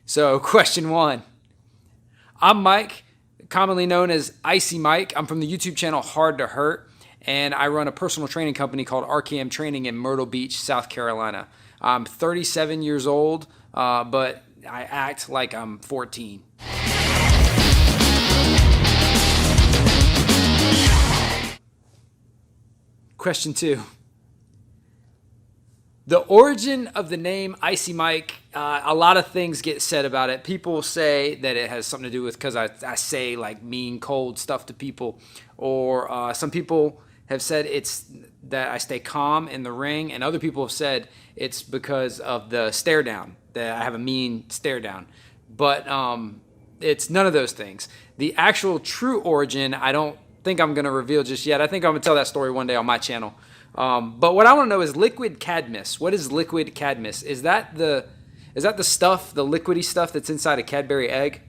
So, question one. I'm Mike, commonly known as Icy Mike. I'm from the YouTube channel Hard to Hurt, and I run a personal training company called RKM Training in Myrtle Beach, South Carolina. I'm 37 years old, but I act like I'm 14. Question two. The origin of the name Icy Mike, a lot of things get said about it. People say that it has something to do with because I say like mean, cold stuff to people. Or some people have said it's that I stay calm in the ring. And other people have said it's because of the stare down, that I have a mean stare down. But it's none of those things. The actual true origin, I don't think I'm going to reveal just yet. I think I'm going to tell that story one day on my channel. But what I want to know is liquid Cadmus. What is liquid Cadmus? Is that the stuff, the liquidy stuff that's inside a Cadbury egg?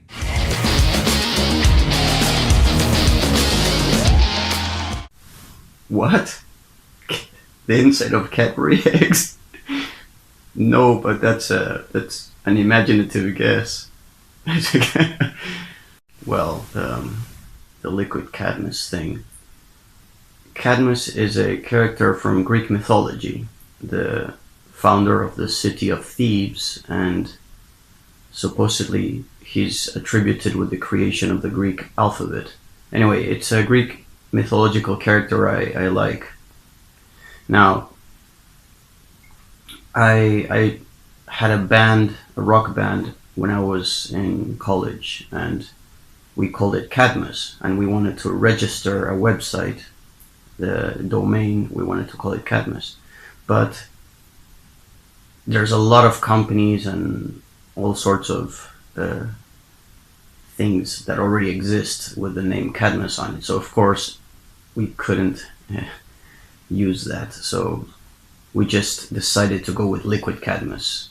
What? The inside of Cadbury eggs? No, but that's an imaginative guess. Well, the liquid Cadmus thing. Cadmus is a character from Greek mythology, the founder of the city of Thebes, and supposedly he's attributed with the creation of the Greek alphabet. Anyway, it's a Greek mythological character I like. Now, I had a rock band, when I was in college, and we called it Cadmus, and we wanted to register a website. The domain, we wanted to call it Cadmus, but there's a lot of companies and all sorts of things that already exist with the name Cadmus on it, so of course we couldn't use that, so we just decided to go with liquid Cadmus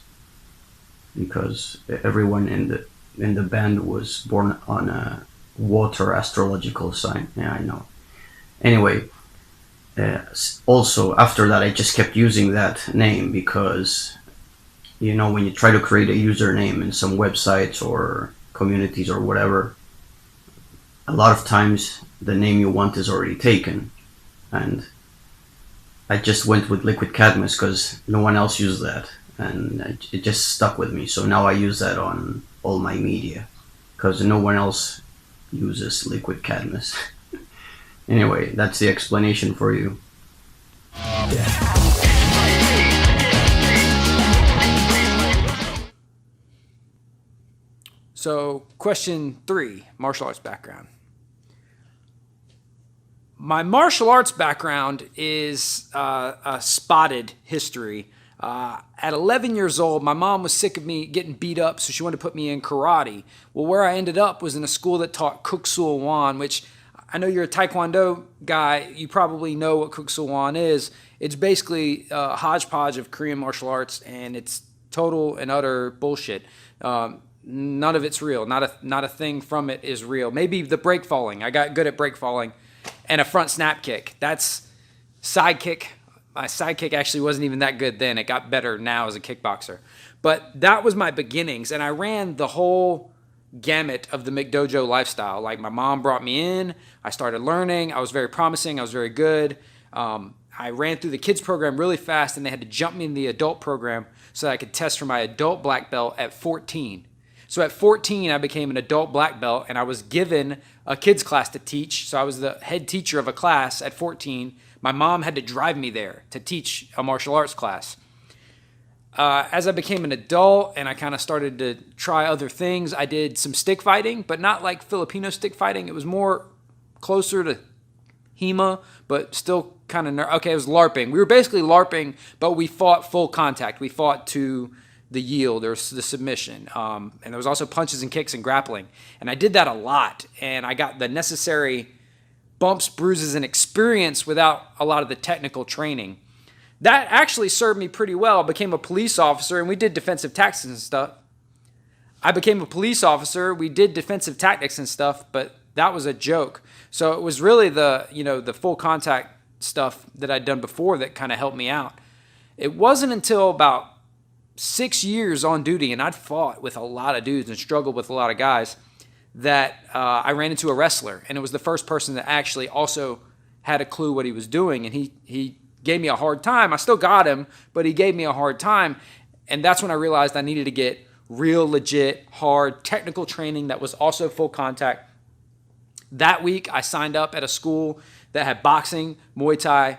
because everyone in the band was born on a water astrological sign. Yeah, I know. Anyway, also after that I just kept using that name because, you know, when you try to create a username in some websites or communities or whatever, a lot of times the name you want is already taken, and I just went with liquid Cadmus because no one else used that, and it just stuck with me. So now I use that on all my media because no one else uses liquid Cadmus. Anyway, that's the explanation for you. So, question three, martial arts background. My martial arts background is a spotted history. At 11 years old, my mom was sick of me getting beat up, so she wanted to put me in karate. Well, where I ended up was in a school that taught Kuk Sul Wan, which I know you're a Taekwondo guy. You probably know what Kuk Sul Wan is. It's basically a hodgepodge of Korean martial arts, and it's total and utter bullshit. None of it's real. Not a thing from it is real. Maybe the break falling. I got good at break falling, and a front snap kick. That's side kick. My side kick actually wasn't even that good then. It got better now as a kickboxer. But that was my beginnings, and I ran the whole gamut of the McDojo lifestyle. Like, my mom brought me in. I started learning. I was very promising. I was very good. I ran through the kids program really fast, and they had to jump me in the adult program so that I could test for my adult black belt at 14. So at 14, I became an adult black belt, and I was given a kids class to teach. So I was the head teacher of a class at 14. My mom had to drive me there to teach a martial arts class. As I became an adult and I kind of started to try other things, I did some stick fighting, but not like Filipino stick fighting. It was more closer to HEMA, but still kind of okay, it was LARPing. We were basically LARPing, but we fought full contact. We fought to the yield or the submission. And there was also punches and kicks and grappling. And I did that a lot, and I got the necessary bumps, bruises, and experience without a lot of the technical training. That actually served me pretty well. I became a police officer, and we did defensive tactics and stuff. I became a police officer. We did defensive tactics and stuff, but that was a joke. So it was really the full contact stuff that I'd done before that kind of helped me out. It wasn't until about 6 years on duty, and I'd fought with a lot of dudes and struggled with a lot of guys, that I ran into a wrestler, and it was the first person that actually also had a clue what he was doing, and he gave me a hard time. I still got him, but he gave me a hard time, and that's when I realized I needed to get real, legit, hard, technical training that was also full contact. That week, I signed up at a school that had boxing, Muay Thai,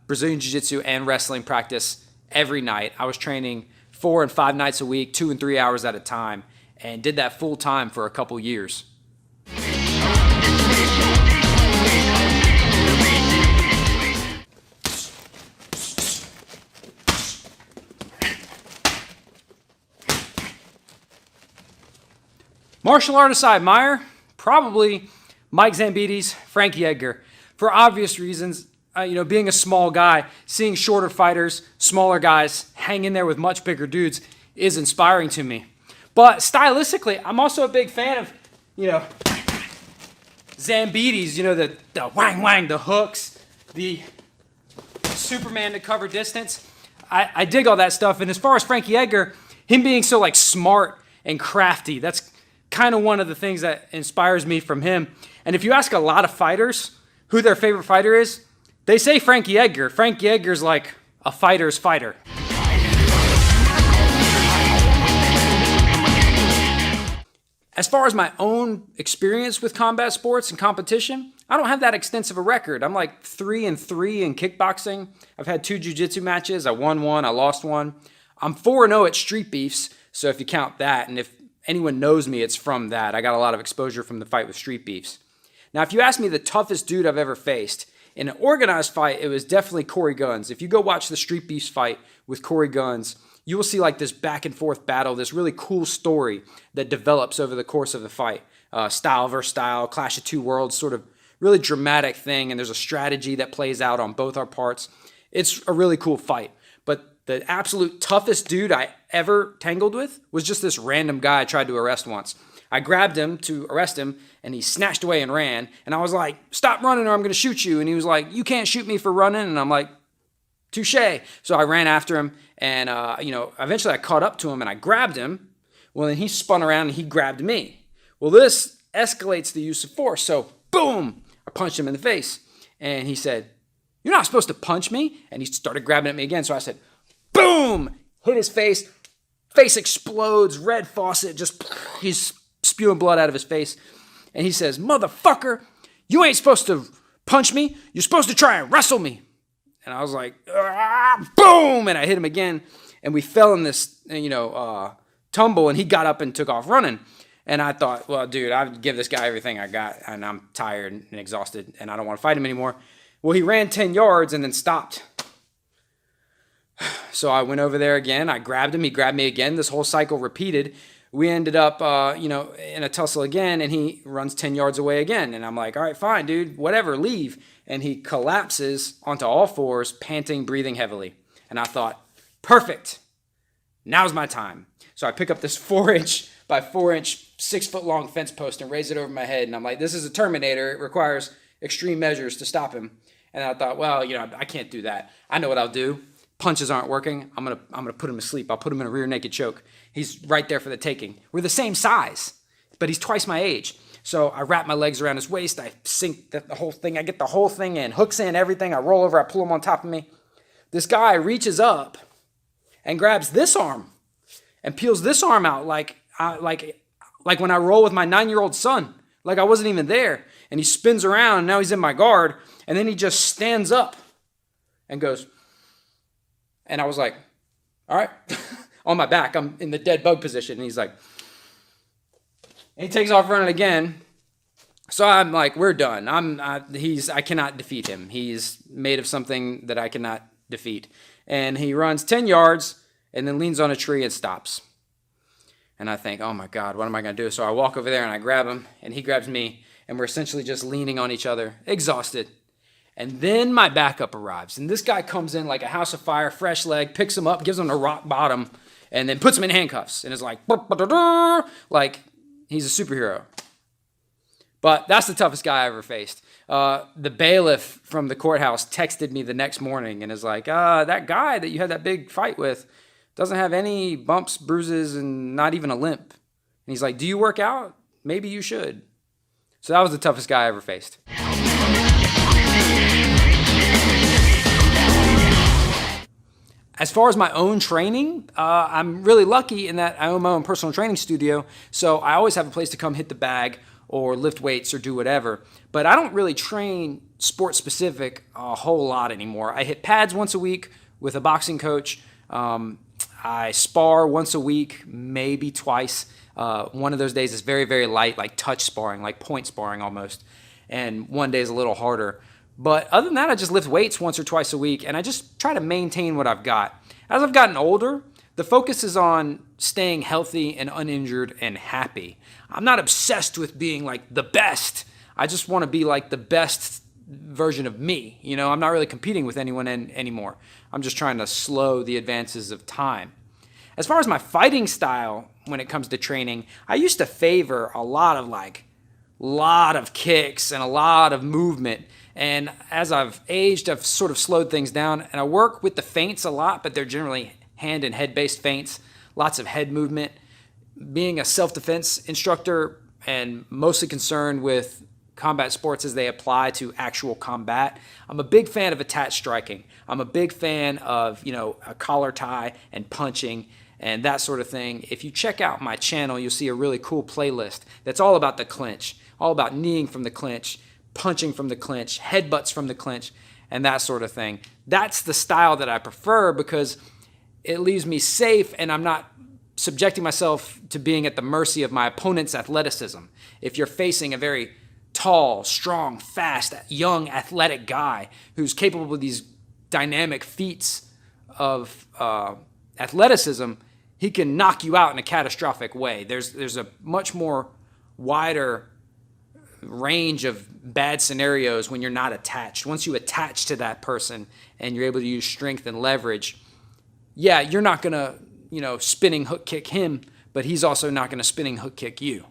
Brazilian Jiu-Jitsu, and wrestling practice every night. I was training 4 and 5 nights a week, 2 and 3 hours at a time, and did that full time for a couple years. Martial artists I admire, probably Mike Zambides, Frankie Edgar. For obvious reasons, being a small guy, seeing shorter fighters, smaller guys hang in there with much bigger dudes is inspiring to me. But stylistically, I'm also a big fan of, Zambides, the wang, the hooks, the Superman to cover distance. I dig all that stuff. And as far as Frankie Edgar, him being so smart and crafty, that's kind of one of the things that inspires me from him. And if you ask a lot of fighters who their favorite fighter is, they say Frankie Edgar. Frankie Edgar's like a fighter's fighter. As far as my own experience with combat sports and competition, I don't have that extensive a record. I'm 3-3 in kickboxing. I've had 2 jiu-jitsu matches. I won one, I lost one. I'm 4-0 at Streetbeefs, so if you count that, and if anyone knows me, it's from that. I got a lot of exposure from the fight with Streetbeefs. Now, if you ask me the toughest dude I've ever faced, in an organized fight, it was definitely Corey Guns. If you go watch the Streetbeefs fight with Corey Guns, you will see this back and forth battle, this really cool story that develops over the course of the fight. Style versus style, clash of two worlds, sort of really dramatic thing, and there's a strategy that plays out on both our parts. It's a really cool fight. But the absolute toughest dude I ever tangled with was just this random guy I tried to arrest once. I grabbed him to arrest him, and he snatched away and ran. And I was like, stop running or I'm going to shoot you. And he was like, you can't shoot me for running. And I'm like, touche. So I ran after him, and eventually I caught up to him, and I grabbed him. Well, then he spun around, and he grabbed me. Well, this escalates the use of force. So, boom, I punched him in the face. And he said, you're not supposed to punch me. And he started grabbing at me again. So I said, boom, hit his face. Face explodes, red faucet, he's spewing blood out of his face. And he says, motherfucker, you ain't supposed to punch me. You're supposed to try and wrestle me. And I was like, boom, and I hit him again. And we fell in this, tumble, and he got up and took off running. And I thought, well, dude, I'd give this guy everything I got, and I'm tired and exhausted, and I don't want to fight him anymore. Well, he ran 10 yards and then stopped. So I went over there again. I grabbed him. He grabbed me again. This whole cycle repeated. We ended up, in a tussle again, and he runs 10 yards away again. And I'm like, all right, fine, dude, whatever, leave. And he collapses onto all fours, panting, breathing heavily. And I thought, perfect. Now's my time. So I pick up this 4-inch by 4-inch, 6-foot-long fence post and raise it over my head. And I'm like, this is a Terminator. It requires extreme measures to stop him. And I thought, well, I can't do that. I know what I'll do. Punches aren't working. I'm gonna put him to sleep. I'll put him in a rear naked choke. He's right there for the taking. We're the same size, but he's twice my age. So I wrap my legs around his waist. I sink the whole thing. I get the whole thing in, hooks in, everything. I roll over. I pull him on top of me. This guy reaches up and grabs this arm and peels this arm out like when I roll with my 9-year-old son. Like I wasn't even there. And he spins around. And now he's in my guard. And then he just stands up and goes. And I was like, all right, on my back, I'm in the dead bug position. And he's like, and he takes off running again. So I'm like, we're done. I cannot defeat him. He's made of something that I cannot defeat. And he runs 10 yards and then leans on a tree and stops. And I think, oh my God, what am I going to do? So I walk over there and I grab him and he grabs me. And we're essentially just leaning on each other, exhausted. And then my backup arrives. And this guy comes in like a house of fire, fresh leg, picks him up, gives him a rock bottom, and then puts him in handcuffs. And is like he's a superhero. But that's the toughest guy I ever faced. The bailiff from the courthouse texted me the next morning and is like, that guy that you had that big fight with Doesn't have any bumps, bruises, and not even a limp. And he's like, do you work out? Maybe you should. So that was the toughest guy I ever faced. As far as my own training, I'm really lucky in that I own my own personal training studio, so I always have a place to come hit the bag or lift weights or do whatever. But I don't really train sport-specific a whole lot anymore. I hit pads once a week with a boxing coach. I spar once a week, maybe twice. One of those days is very, very light, like touch sparring, like point sparring almost. And one day is a little harder. But other than that, I just lift weights once or twice a week, and I just try to maintain what I've got. As I've gotten older, the focus is on staying healthy and uninjured and happy. I'm not obsessed with being like the best. I just want to be like the best version of me. You know, I'm not really competing with anyone anymore. I'm just trying to slow the advances of time. As far as my fighting style when it comes to training, I used to favor a lot of kicks and a lot of movement. And as I've aged, I've sort of slowed things down. And I work with the feints a lot, but they're generally hand and head-based feints, lots of head movement. Being a self-defense instructor and mostly concerned with combat sports as they apply to actual combat, I'm a big fan of attached striking. I'm a big fan of, a collar tie and punching and that sort of thing. If you check out my channel, you'll see a really cool playlist that's all about the clinch, all about kneeing from the clinch, punching from the clinch, headbutts from the clinch, and that sort of thing. That's the style that I prefer because it leaves me safe and I'm not subjecting myself to being at the mercy of my opponent's athleticism. If you're facing a very tall, strong, fast, young, athletic guy who's capable of these dynamic feats of athleticism, he can knock you out in a catastrophic way. There's a much more wider range of bad scenarios when you're not attached. Once you attach to that person and you're able to use strength and leverage, yeah, you're not going to, spinning hook kick him, but he's also not going to spinning hook kick you.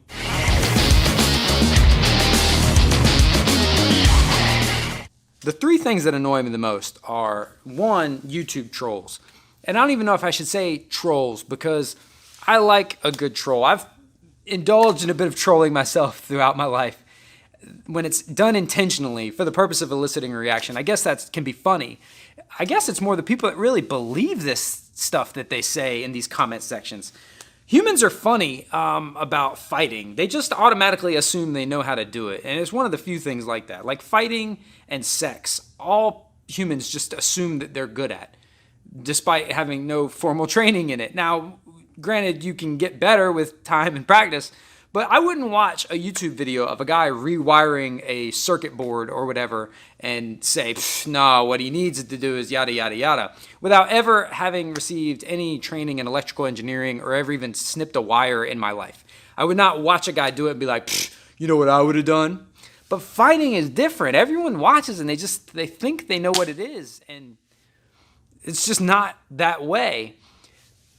The three things that annoy me the most are, one, YouTube trolls. And I don't even know if I should say trolls because I like a good troll. I've indulged in a bit of trolling myself throughout my life. When it's done intentionally for the purpose of eliciting a reaction, I guess that can be funny. I guess it's more the people that really believe this stuff that they say in these comment sections. Humans are funny about fighting. They just automatically assume they know how to do it. And it's one of the few things like that. Like fighting and sex, all humans just assume that they're good at, despite having no formal training in it. Now, granted, you can get better with time and practice, but I wouldn't watch a YouTube video of a guy rewiring a circuit board or whatever and say, no, what he needs to do is yada, yada, yada, without ever having received any training in electrical engineering or ever even snipped a wire in my life. I would not watch a guy do it and be like, you know what I would have done? But fighting is different. Everyone watches and they think they know what it is, and it's just not that way.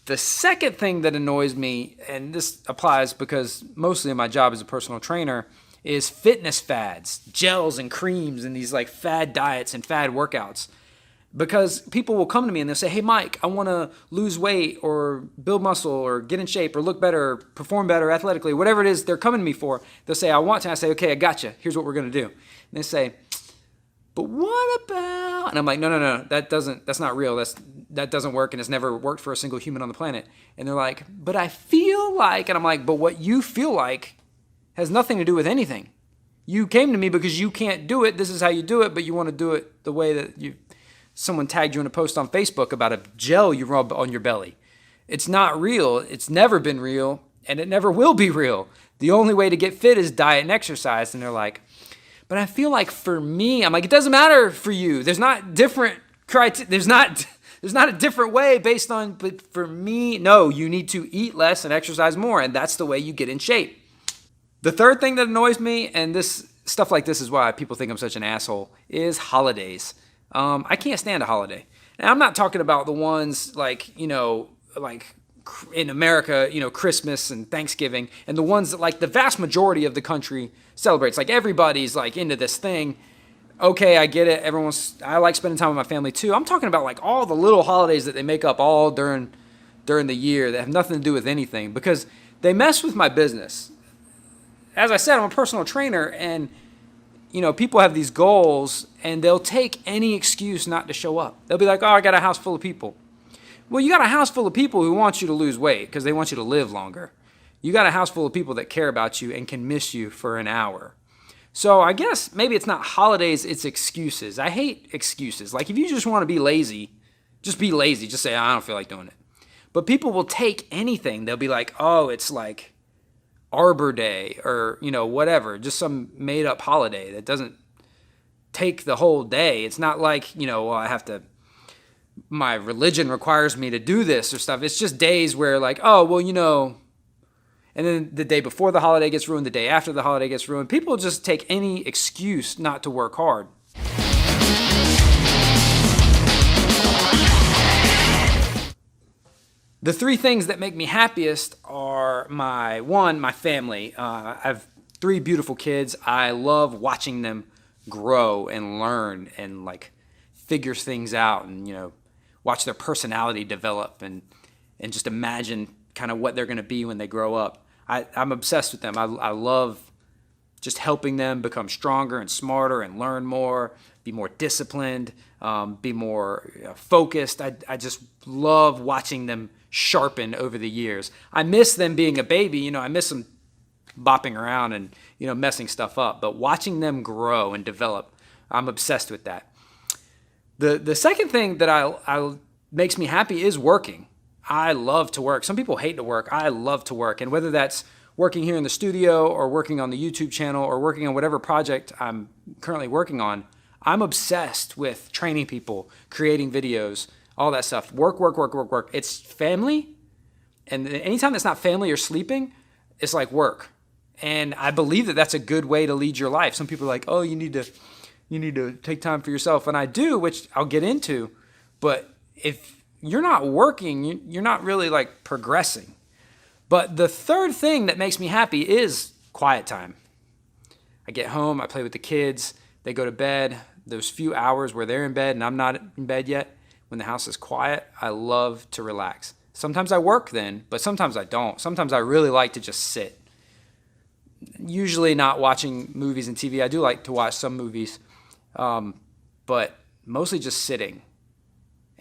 The second thing that annoys me, and this applies because mostly my job as a personal trainer, is fitness fads, gels and creams and these like fad diets and fad workouts. Because people will come to me and they'll say, hey, Mike, I want to lose weight or build muscle or get in shape or look better or perform better athletically, whatever it is they're coming to me for. They'll say, I want to. I say, okay, I got you. Here's what we're going to do. And they say, but what about, and I'm like, no, that's not real. That doesn't work, and it's never worked for a single human on the planet. And they're like, but I feel like, and I'm like, but what you feel like has nothing to do with anything. You came to me because you can't do it. This is how you do it, but you want to do it the way that someone tagged you in a post on Facebook about a gel you rub on your belly. It's not real. It's never been real, and it never will be real. The only way to get fit is diet and exercise. And they're like, but I feel like for me, I'm like, it doesn't matter for you. There's not different criteria. There's not a different way based on, but for me, no, you need to eat less and exercise more. And that's the way you get in shape. The third thing that annoys me, and this stuff like this is why people think I'm such an asshole, is holidays. I can't stand a holiday. And I'm not talking about the ones like in America, Christmas and Thanksgiving, and the ones that like the vast majority of the country celebrates. Like everybody's like into this thing. Okay, I get it. I like spending time with my family too. I'm talking about like all the little holidays that they make up all during during the year that have nothing to do with anything because they mess with my business. As I said, I'm a personal trainer, and people have these goals and they'll take any excuse not to show up. They'll be like, oh, I got a house full of people. Well, you got a house full of people who want you to lose weight because they want you to live longer. You got a house full of people that care about you and can miss you for an hour. So I guess maybe it's not holidays, it's excuses. I hate excuses. Like if you just want to be lazy, just be lazy. Just say, I don't feel like doing it. But people will take anything. They'll be like, oh, it's like Arbor Day or, whatever, just some made up holiday that doesn't take the whole day. It's not like, my religion requires me to do this or stuff. It's just days where like, oh, well, and then the day before the holiday gets ruined, the day after the holiday gets ruined. People just take any excuse not to work hard. The three things that make me happiest are my family. I have 3 beautiful kids. I love watching them grow and learn and like figure things out and, watch their personality develop and just imagine kind of what they're going to be when they grow up. I'm obsessed with them. I love just helping them become stronger and smarter and learn more, be more disciplined, be more focused. I just love watching them sharpen over the years. I miss them being a baby. I miss them bopping around and, messing stuff up. But watching them grow and develop, I'm obsessed with that. The second thing that I makes me happy is working. I love to work. Some people hate to work. I love to work. And whether that's working here in the studio or working on the YouTube channel or working on whatever project I'm currently working on, I'm obsessed with training people, creating videos, all that stuff. Work, work, work, work, work. It's family. And anytime that's not family or sleeping, it's like work. And I believe that that's a good way to lead your life. Some people are like, oh, you need to take time for yourself. And I do, which I'll get into. But if you're not working, you're not really like progressing. But the third thing that makes me happy is quiet time. I get home, I play with the kids, they go to bed. Those few hours where they're in bed and I'm not in bed yet, when the house is quiet, I love to relax. Sometimes I work then, but sometimes I don't. Sometimes I really like to just sit. Usually not watching movies and TV. I do like to watch some movies, but mostly just sitting.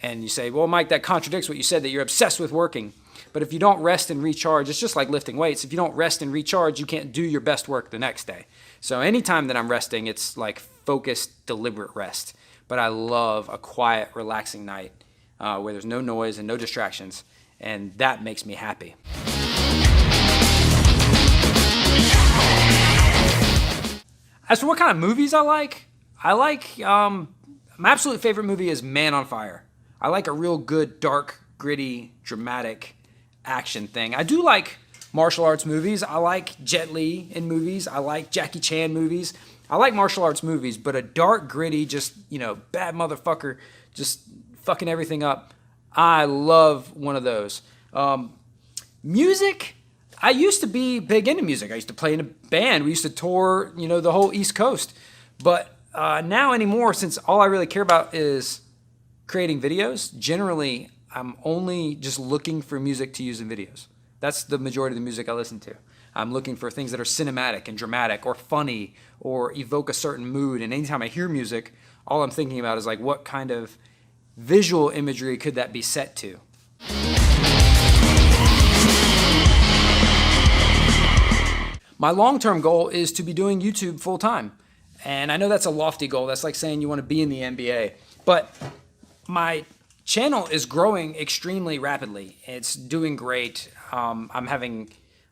And you say, well, Mike, that contradicts what you said, that you're obsessed with working. But if you don't rest and recharge, it's just like lifting weights. If you don't rest and recharge, you can't do your best work the next day. So anytime that I'm resting, it's like focused, deliberate rest. But I love a quiet, relaxing night where there's no noise and no distractions. And that makes me happy. As for what kind of movies I like my absolute favorite movie is Man on Fire. I like a real good, dark, gritty, dramatic action thing. I do like martial arts movies. I like Jet Li in movies. I like Jackie Chan movies. I like martial arts movies, but a dark, gritty, just, bad motherfucker, just fucking everything up. I love one of those. Music, I used to be big into music. I used to play in a band. We used to tour, the whole East Coast. But now anymore, since all I really care about is creating videos, generally I'm only just looking for music to use in videos. That's the majority of the music I listen to. I'm looking for things that are cinematic and dramatic or funny or evoke a certain mood. And anytime I hear music, all I'm thinking about is like, what kind of visual imagery could that be set to? My long-term goal is to be doing YouTube full-time. And I know that's a lofty goal. That's like saying you want to be in the NBA. But my channel is growing extremely rapidly. It's doing great. I'm having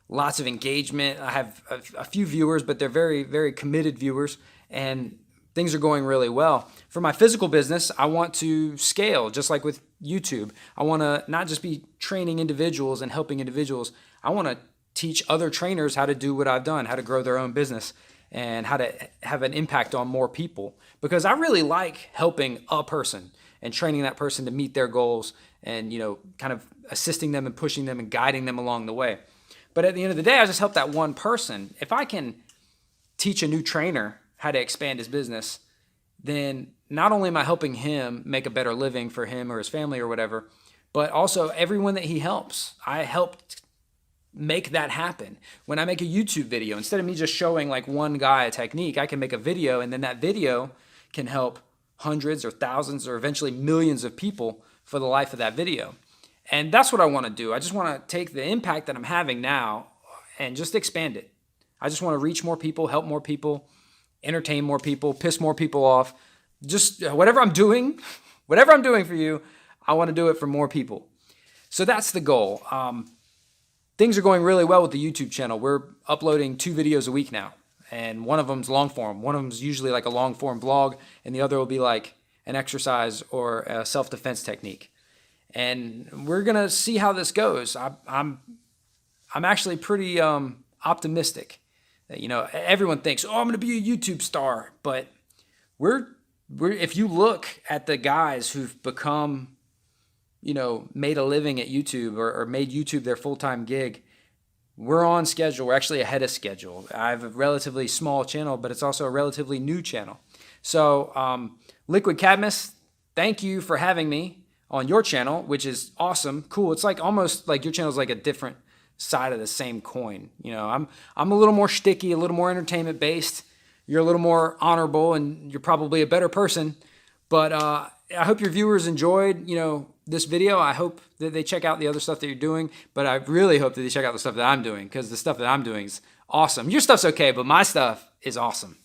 lots of engagement. I have a few viewers, but they're very, very committed viewers, and things are going really well. For my physical business, I want to scale, just like with YouTube. I want to not just be training individuals and helping individuals. I want to teach other trainers how to do what I've done, how to grow their own business, and how to have an impact on more people. Because I really like helping a person and training that person to meet their goals and, kind of assisting them and pushing them and guiding them along the way. But at the end of the day, I just help that one person. If I can teach a new trainer how to expand his business, then not only am I helping him make a better living for him or his family or whatever, but also everyone that he helps. I helped make that happen. When I make a YouTube video, instead of me just showing like one guy a technique, I can make a video, and then that video can help hundreds or thousands or eventually millions of people for the life of that video. And that's what I want to do. I just want to take the impact that I'm having now and just expand it. I just want to reach more people, help more people, entertain more people, piss more people off. Just whatever I'm doing for you, I want to do it for more people. So that's the goal. Things are going really well with the YouTube channel. We're uploading 2 videos a week now, and one of them's long form. One of them's usually like a long form vlog, and the other will be like an exercise or a self-defense technique. And we're gonna see how this goes. I'm actually pretty optimistic. You know, everyone thinks, oh, I'm gonna be a YouTube star, but we're if you look at the guys who've become, you know, made a living at YouTube or made YouTube their full-time gig, we're on schedule. We're actually ahead of schedule. I have a relatively small channel, but it's also a relatively new channel. So Liquid Cadmus, thank you for having me on your channel, which is awesome, cool. It's like almost like your channel is like a different side of the same coin. You know, I'm a little more sticky, a little more entertainment based. You're a little more honorable, and you're probably a better person. But I hope your viewers enjoyed, you know, this video. I hope that they check out the other stuff that you're doing, but I really hope that they check out the stuff that I'm doing, because the stuff that I'm doing is awesome. Your stuff's okay, but my stuff is awesome.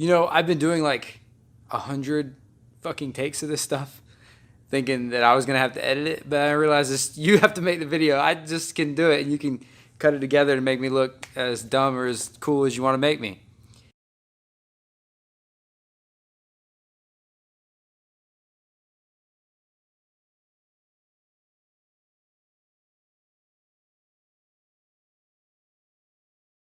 You know, I've been doing like 100 fucking takes of this stuff, thinking that I was gonna have to edit it, but I realized this, you have to make the video. I just can do it, and you can cut it together to make me look as dumb or as cool as you want to make me.